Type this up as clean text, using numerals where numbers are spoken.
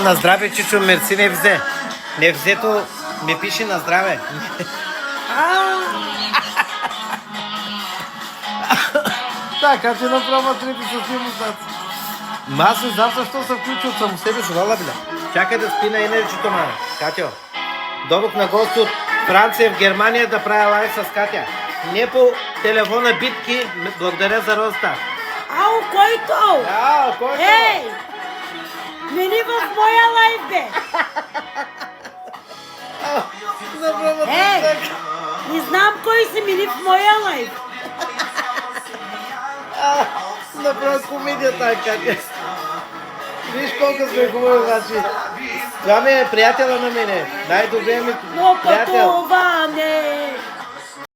На здраве, Чичо, мерси, не взе. Не взето ми пише на здраве. Така, че направо трепи с имустаци. Аз не знам защо се включи от само себе си, вала, бля. Чакай да спи на енерджито, мана. Катя, дойдох на гост от Франция в Германия да правя лайв с Катя. Не по телефона битки, благодаря за роста. Ау, който? Който? Ей! Мини в моя лайф, бе! Ей! Не знам кой си мини в моя лайф. Направо комедията е, Катя. Виж колко сме хубави, значи. Това ми е приятела на мене. Най-добрият ми Но приятел.